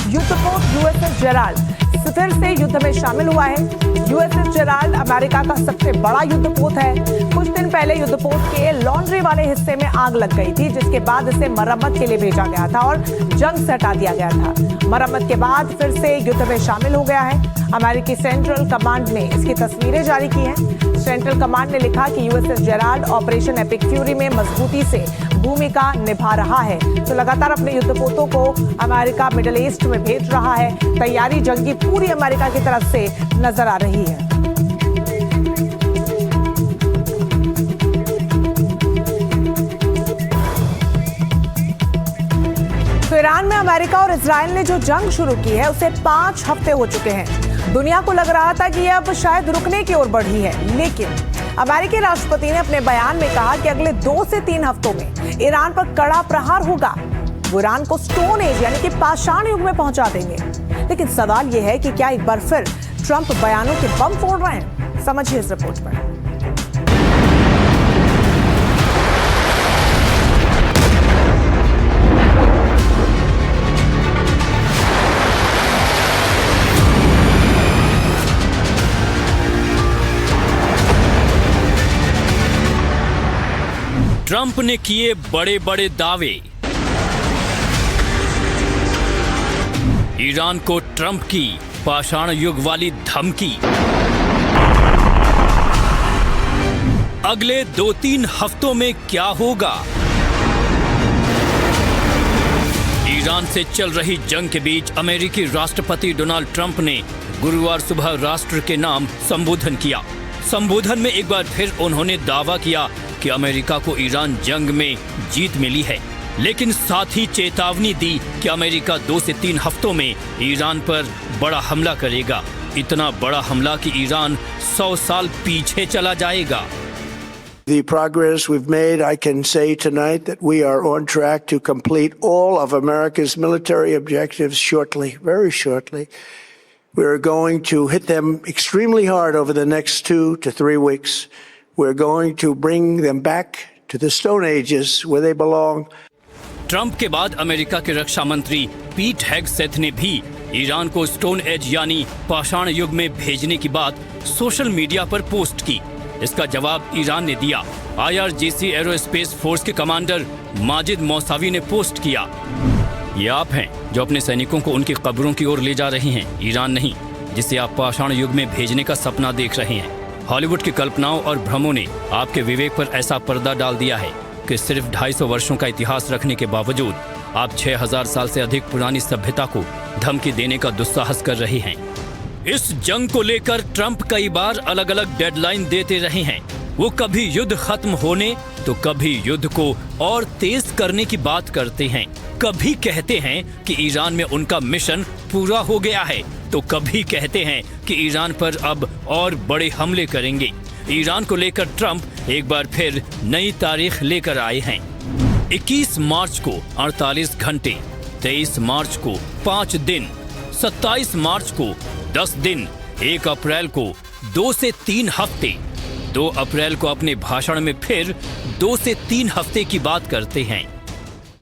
युद्धपोत USS Gerald फिर से युद्ध में शामिल हुआ है। यूएसएस जेराल्ड अमेरिका का सबसे बड़ा युद्धपोत है। कुछ दिन पहले युद्धपोत के लॉन्ड्री वाले हिस्से में आग लग गई थी, जिसके बाद इसे मरम्मत के लिए भेजा गया था और जंग से हटा दिया गया था। मरम्मत के बाद फिर से युद्ध में शामिल हो गया है। अमेरिकी सेंट्रल कमांड ने इसकी तस्वीरें जारी की हैं। सेंट्रल कमांड ने लिखा कि USS Gerald operation epic fury में मजबूती से भूमिका निभा रहा है। तो लगातार अपने युद्धपोतों को अमेरिका मिडिल ईस्ट में भेज रहा है। तैयारी जंगी पूरी अमेरिका की तरफ से नजर आ रही है। तो ईरान में अमेरिका और इजराइल ने जो जंग शुरू की है उसे 5 हफ्ते हो चुके हैं। दुनिया को लग रहा था कि यह अब शायद रुकने की ओर बढ़ी है, लेकिन अमेरिकी राष्ट्रपति ने अपने बयान में कहा कि अगले 2 से 3 हफ्तों में ईरान पर कड़ा प्रहार होगा। वो ईरान को स्टोन एज यानी कि पाषाण युग में पहुंचा देंगे। लेकिन सवाल यह है कि क्या एक बार फिर ट्रंप बयानों के बम फोड़ रहे हैं? समझिए इस रिपोर्ट में। ट्रंप ने किए बड़े बड़े दावे। ईरान को ट्रंप की पाषाण युग वाली धमकी। अगले 2-3 हफ्तों में क्या होगा? ईरान से चल रही जंग के बीच अमेरिकी राष्ट्रपति डोनाल्ड ट्रंप ने गुरुवार सुबह राष्ट्र के नाम संबोधन किया। संबोधन में एक बार फिर उन्होंने दावा किया कि अमेरिका को ईरान जंग में जीत मिली है, लेकिन साथ ही चेतावनी दी कि अमेरिका 2 से 3 हफ्तों में ईरान पर बड़ा हमला करेगा। इतना बड़ा हमला कि ईरान 100 साल पीछे चला जाएगा। The progress we've made, I can say tonight that we are on track to complete all of America's military objectives shortly, very shortly. We're going to hit them extremely hard over the next 2 to 3 weeks. We're going to bring them back to the Stone Ages where they belong. Trump के बाद America के रक्षा मंत्री Pete Hegseth ने भी Iran को stone age यानी पाषाण युग में भेजने की बात सोशल मीडिया पर पोस्ट की। इसका जवाब ईरान ने दिया। IRGC एरोस्पेस फोर्स के कमांडर माजिद मौसावी ने पोस्ट किया, ये आप हैं जो अपने सैनिकों को उनकी कब्रों की ओर ले जा रहे हैं, ईरान नहीं जिसे आप पाषाण युग में भेजने का सपना देख रहे हैं। हॉलीवुड की कल्पनाओं और भ्रमों ने आपके विवेक पर ऐसा पर्दा डाल दिया है कि सिर्फ 250 वर्षों का इतिहास रखने के बावजूद आप 6000 साल से अधिक पुरानी सभ्यता को धमकी देने का दुस्साहस कर रहे हैं। इस जंग को लेकर ट्रंप कई बार अलग अलग डेडलाइन देते रहे हैं। वो कभी युद्ध खत्म होने तो कभी युद्ध को और तेज करने की बात करते हैं। कभी कहते हैं कि ईरान में उनका मिशन पूरा हो गया है, तो कभी कहते हैं कि ईरान पर अब और बड़े हमले करेंगे। ईरान को लेकर ट्रंप एक बार फिर नई तारीख लेकर आए हैं। 21 मार्च को 48 घंटे, 23 मार्च को 5 दिन, 27 मार्च को 10 दिन, 1 अप्रैल को 2 से 3 हफ्ते, 2 अप्रैल को अपने भाषण में फिर 2 से 3 हफ्ते की बात करते हैं।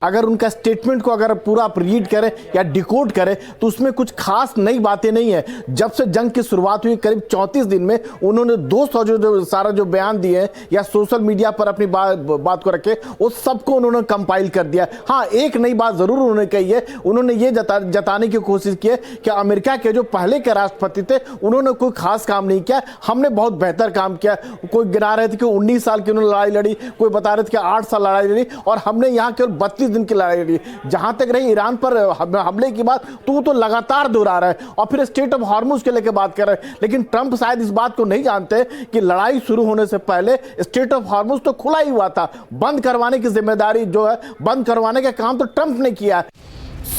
अगर उनका स्टेटमेंट को अगर पूरा आप रीड करें या डिकोड करें तो उसमें कुछ खास नई बातें नहीं है। जब से जंग की शुरुआत हुई करीब 34 दिन में उन्होंने 200 जो सारा जो बयान दिए हैं या सोशल मीडिया पर अपनी बात को रखे उस सबको उन्होंने कंपाइल कर दिया। हाँ, एक नई बात जरूर उन्होंने कही है। उन्होंने ये जताने की कोशिश की है कि अमेरिका के जो पहले के राष्ट्रपति थे उन्होंने कोई खास काम नहीं किया, हमने बहुत बेहतर काम किया। कोई गिना रहे थे कि 19 साल की उन्होंने लड़ाई लड़ी, कोई बता रहे थे कि 8 साल लड़ाई लड़ी और हमने यहाँ केवल 32 दिन की लड़ाई लड़ी। जहां तक रही ईरान पर हमले की बात तो लगातार दोहरा रहा है और फिर स्टेट ऑफ हॉर्मुज के लेकर बात कर रहे हैं। लेकिन ट्रंप शायद इस बात को नहीं जानते कि लड़ाई शुरू होने से पहले स्टेट ऑफ हॉर्मुज तो खुला ही हुआ था। बंद करवाने की जिम्मेदारी जो है, बंद करवाने का काम तो ट्रंप ने किया।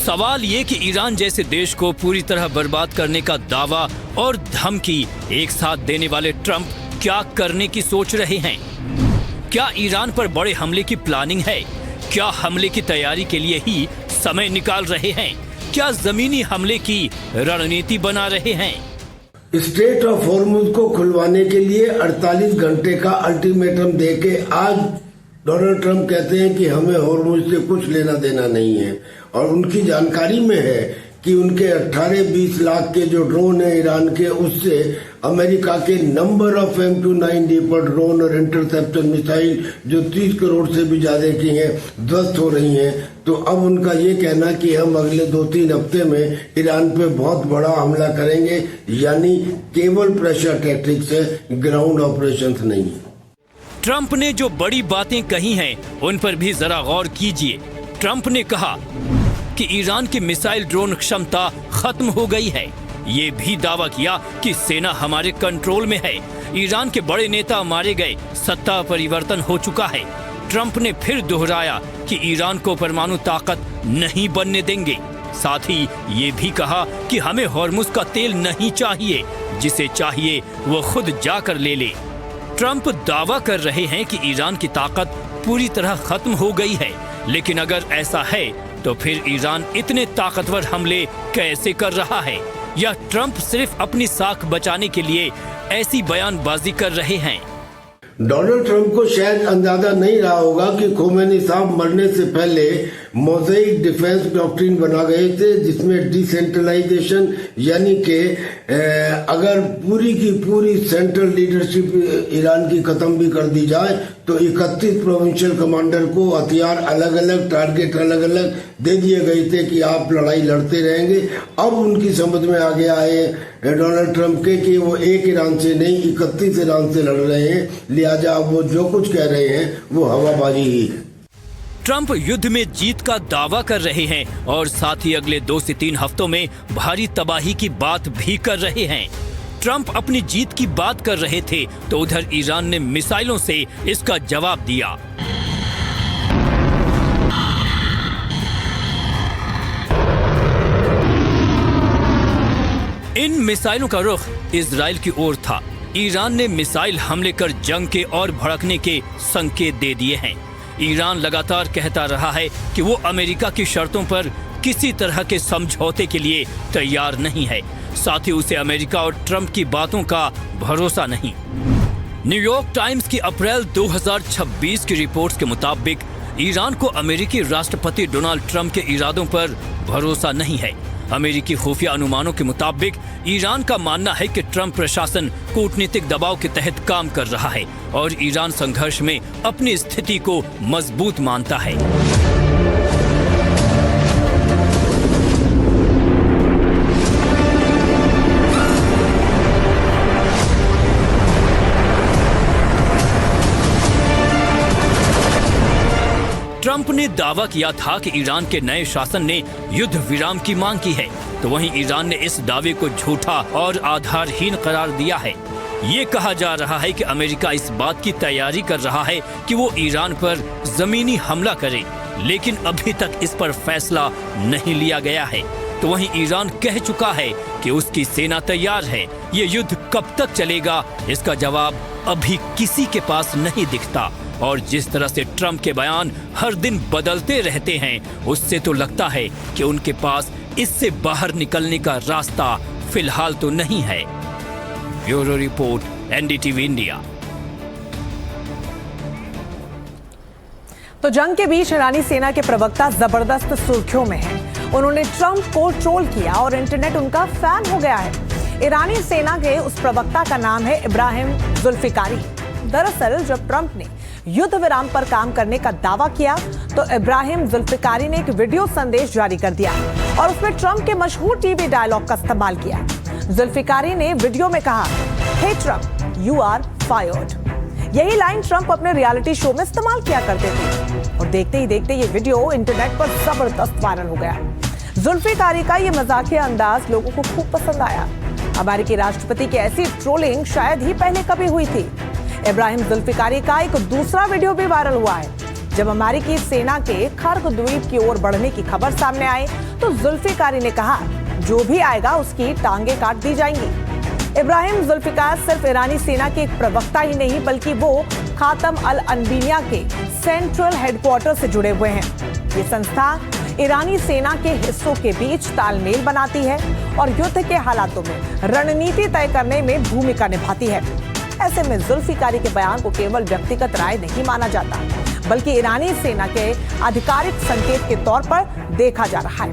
सवाल ये कि ईरान जैसे देश को पूरी तरह बर्बाद करने का दावा और धमकी एक साथ देने वाले ट्रंप क्या करने की सोच रहे हैं? क्या ईरान पर बड़े हमले की प्लानिंग है? क्या हमले की तैयारी के लिए ही समय निकाल रहे हैं? क्या जमीनी हमले की रणनीति बना रहे हैं? स्टेट ऑफ हॉर्मुज को खुलवाने के लिए 48 घंटे का अल्टीमेटम देके आज डोनाल्ड ट्रंप कहते हैं कि हमें हॉर्मुज से कुछ लेना देना नहीं है और उनकी जानकारी में है कि उनके 18-20 लाख के जो ड्रोन है ईरान के, उससे अमेरिका के नंबर ऑफ M290 पर ड्रोन और इंटरसेप्टर मिसाइल जो 30 करोड़ से भी ज्यादा की हैं ध्वस्त हो रही हैं। तो अब उनका ये कहना कि हम अगले 2-3 हफ्ते में ईरान पे बहुत बड़ा हमला करेंगे, यानी केवल प्रेशर टैक्टिक्स है, ग्राउंड ऑपरेशंस नहीं है। ट्रंप ने जो बड़ी बातें कही हैं उन पर भी जरा गौर कीजिए। ट्रंप ने कहा कि ईरान की मिसाइल ड्रोन क्षमता खत्म हो गई है। ये भी दावा किया कि सेना हमारे कंट्रोल में है। ईरान के बड़े नेता मारे गए, सत्ता परिवर्तन हो चुका है। ट्रंप ने फिर दोहराया कि ईरान को परमाणु ताकत नहीं बनने देंगे। साथ ही ये भी कहा कि हमें हॉर्मुज का तेल नहीं चाहिए, जिसे चाहिए वो खुद जाकर ले ले। ट्रंप दावा कर रहे हैं कि ईरान की ताकत पूरी तरह खत्म हो गई है, लेकिन अगर ऐसा है तो फिर ईरान इतने ताकतवर हमले कैसे कर रहा है? या ट्रंप सिर्फ अपनी साख बचाने के लिए ऐसी बयानबाजी कर रहे हैं? डोनाल्ड ट्रंप को शायद अंदाजा नहीं रहा होगा कि खोमेनी साहब मरने से पहले मोज़ेक डिफेंस डॉक्ट्रिन बना गए थे, जिसमें डिसेंट्रलाइजेशन यानी कि अगर पूरी की पूरी सेंट्रल लीडरशिप ईरान की खत्म भी कर दी जाए तो 31 प्रोविंशियल कमांडर को हथियार अलग अलग, टारगेट अलग अलग दे दिए गए थे कि आप लड़ाई लड़ते रहेंगे। अब उनकी समझ में आ गया है डोनाल्ड ट्रंप के कि वो एक ईरान से नहीं 31 ईरान से लड़ रहे हैं, लिहाजा अब वो जो कुछ कह रहे हैं वो हवाबाजी ही है। ट्रंप युद्ध में जीत का दावा कर रहे हैं और साथ ही अगले 2 से 3 हफ्तों में भारी तबाही की बात भी कर रहे हैं। ट्रंप अपनी जीत की बात कर रहे थे तो उधर ईरान ने मिसाइलों से इसका जवाब दिया। इन मिसाइलों का रुख इजराइल की ओर था। ईरान ने मिसाइल हमले कर जंग के और भड़कने के संकेत दे दिए हैं। ईरान लगातार कहता रहा है कि वो अमेरिका की शर्तों पर किसी तरह के समझौते के लिए तैयार नहीं है। साथ ही उसे अमेरिका और ट्रंप की बातों का भरोसा नहीं। न्यूयॉर्क टाइम्स की अप्रैल 2026 की रिपोर्ट्स के मुताबिक ईरान को अमेरिकी राष्ट्रपति डोनाल्ड ट्रंप के इरादों पर भरोसा नहीं है। अमेरिकी खुफिया अनुमानों के मुताबिक ईरान का मानना है कि ट्रंप प्रशासन कूटनीतिक दबाव के तहत काम कर रहा है और ईरान संघर्ष में अपनी स्थिति को मजबूत मानता है। ट्रंप ने दावा किया था कि ईरान के नए शासन ने युद्ध विराम की मांग की है, तो वहीं ईरान ने इस दावे को झूठा और आधारहीन करार दिया है। ये कहा जा रहा है कि अमेरिका इस बात की तैयारी कर रहा है कि वो ईरान पर जमीनी हमला करे, लेकिन अभी तक इस पर फैसला नहीं लिया गया है। तो वहीं ईरान कह चुका है कि उसकी सेना तैयार है। ये युद्ध कब तक चलेगा, इसका जवाब अभी किसी के पास नहीं दिखता। और जिस तरह से ट्रंप के बयान हर दिन बदलते रहते हैं, उससे तो लगता है कि उनके पास इससे बाहर निकलने का रास्ता फिलहाल तो नहीं है। Bureau report, NDTV India. तो जंग के बीच ईरानी सेना के प्रवक्ता जबरदस्त सुर्खियों में हैं। उन्होंने ट्रंप को ट्रोल किया और इंटरनेट उनका फैन हो गया है। ईरानी सेना के उस प्रवक्ता का नाम है इब्राहिम जुल्फिकारी। दरअसल जब ट्रंप ने युद्ध विराम पर काम करने का दावा किया तो इब्राहिम जुल्फिकारी ने एक वीडियो संदेश जारी कर दिया और उसमें ट्रंप के मशहूर टीवी डायलॉग का इस्तेमाल किया। जुल्फिकारी ने वीडियो में कहा, हे ट्रंप, यू आर फायर्ड। यही लाइन ट्रंप अपने रियलिटी शो में इस्तेमाल किया करते थे और देखते ही देखते ये वीडियो इंटरनेट पर जबरदस्त वायरल हो गया। जुल्फिकारी का ये मजाकिया अंदाज लोगों को खूब पसंद आया। अमेरिकी राष्ट्रपति की ऐसी ट्रोलिंग शायद ही पहले कभी हुई थी। इब्राहिम जुल्फिकारी का एक दूसरा वीडियो भी वायरल हुआ है। जब अमेरिकी सेना के खर्ग द्वीप की ओर बढ़ने की खबर सामने आई तो जुल्फिकारी ने कहा, जो भी आएगा उसकी टांगे काट दी जाएंगी। इब्राहिम जुल्फिकार सिर्फ ईरानी सेना के एक प्रवक्ता ही नहीं, बल्कि वो खातम अल अनबिया के सेंट्रल हेडक्वार्टर से जुड़े हुए हैं। ये संस्था ईरानी सेना के हिस्सों के बीच तालमेल बनाती है और युद्ध के हालातों में रणनीति तय करने में भूमिका निभाती है। ऐसे में जुल्फिकारी के बयान को केवल व्यक्तिगत राय नहीं माना जाता, बल्कि ईरानी सेना के आधिकारिक संकेत के तौर पर देखा जा रहा है।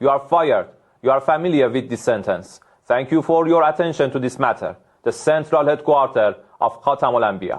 You are fired. You are familiar with this sentence. Thank you for your attention to this matter. The central headquarters of Khatam al-Anbiya.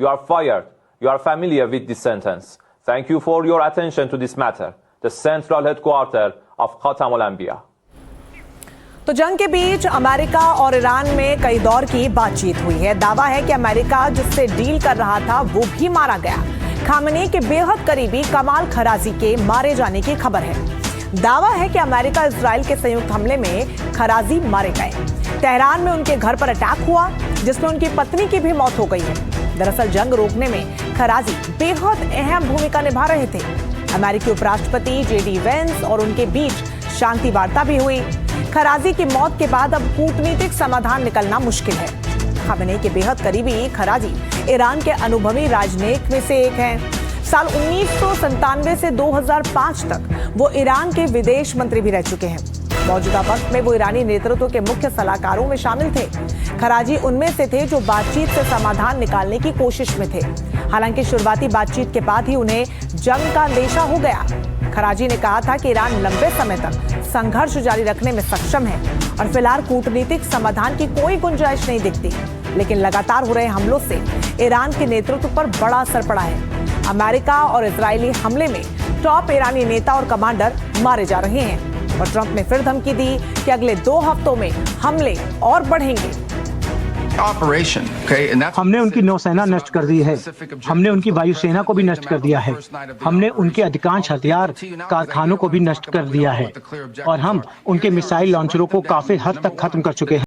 You are fired. You are familiar with this sentence. Thank you for your attention to this matter. The central headquarters of Khatam al-Anbiya. तो जंग के बीच America और Iran में कई दौर की बातचीत हुई है। दावा है कि अमेरिका जिससे डील कर रहा था वो भी मारा गया। खामनेई के बेहद करीबी कमाल खराजी के मारे जाने की खबर है। दावा है कि अमेरिका इजराइल के संयुक्त हमले में खराजी मारे गए। तेहरान में उनके घर पर अटैक हुआ जिसमें उनकी पत्नी की भी मौत हो गई है। दरअसल जंग रोकने में खराजी बेहद अहम भूमिका निभा रहे थे। अमेरिकी उपराष्ट्रपति JD वेंस और उनके बीच शांति वार्ता भी हुई। खराजी की मौत के बाद अब कूटनीतिक समाधान निकलना मुश्किल है। खामनेई के बेहद करीबी खराजी ईरान के अनुभवी राजनयिक में से एक हैं। साल 1997 से 2005 तक वो ईरान के विदेश मंत्री भी रह चुके हैं। मौजूदा वक्त में वो ईरानी नेतृत्व के मुख्य सलाहकारों में शामिल थे। खराजी उनमें से थे जो बातचीत से समाधान निकालने की कोशिश में थे। हालांकि शुरुआती बातचीत के बाद ही उन्हें जंग का अंदेशा हो गया। खराजी ने कहा था कि ईरान लंबे समय तक संघर्ष जारी रखने में सक्षम है और फिलहाल कूटनीतिक समाधान की कोई गुंजाइश नहीं दिखती। लेकिन लगातार हो रहे हमलों से ईरान के नेतृत्व पर बड़ा असर पड़ा है। अमेरिका और इजरायली हमले में टॉप ईरानी नेता और कमांडर मारे जा रहे हैं और ट्रंप ने फिर धमकी दी कि अगले 2 हफ्तों में हमले और बढ़ेंगे। हमने उनकी नौसेना नष्ट कर दी है। हमने उनकी वायुसेना को भी नष्ट कर दिया है। हमने उनके अधिकांश हथियार कारखानों को भी नष्ट कर दिया है और हम उनके मिसाइल लॉन्चरों को काफी हद तक खत्म कर चुके हैं।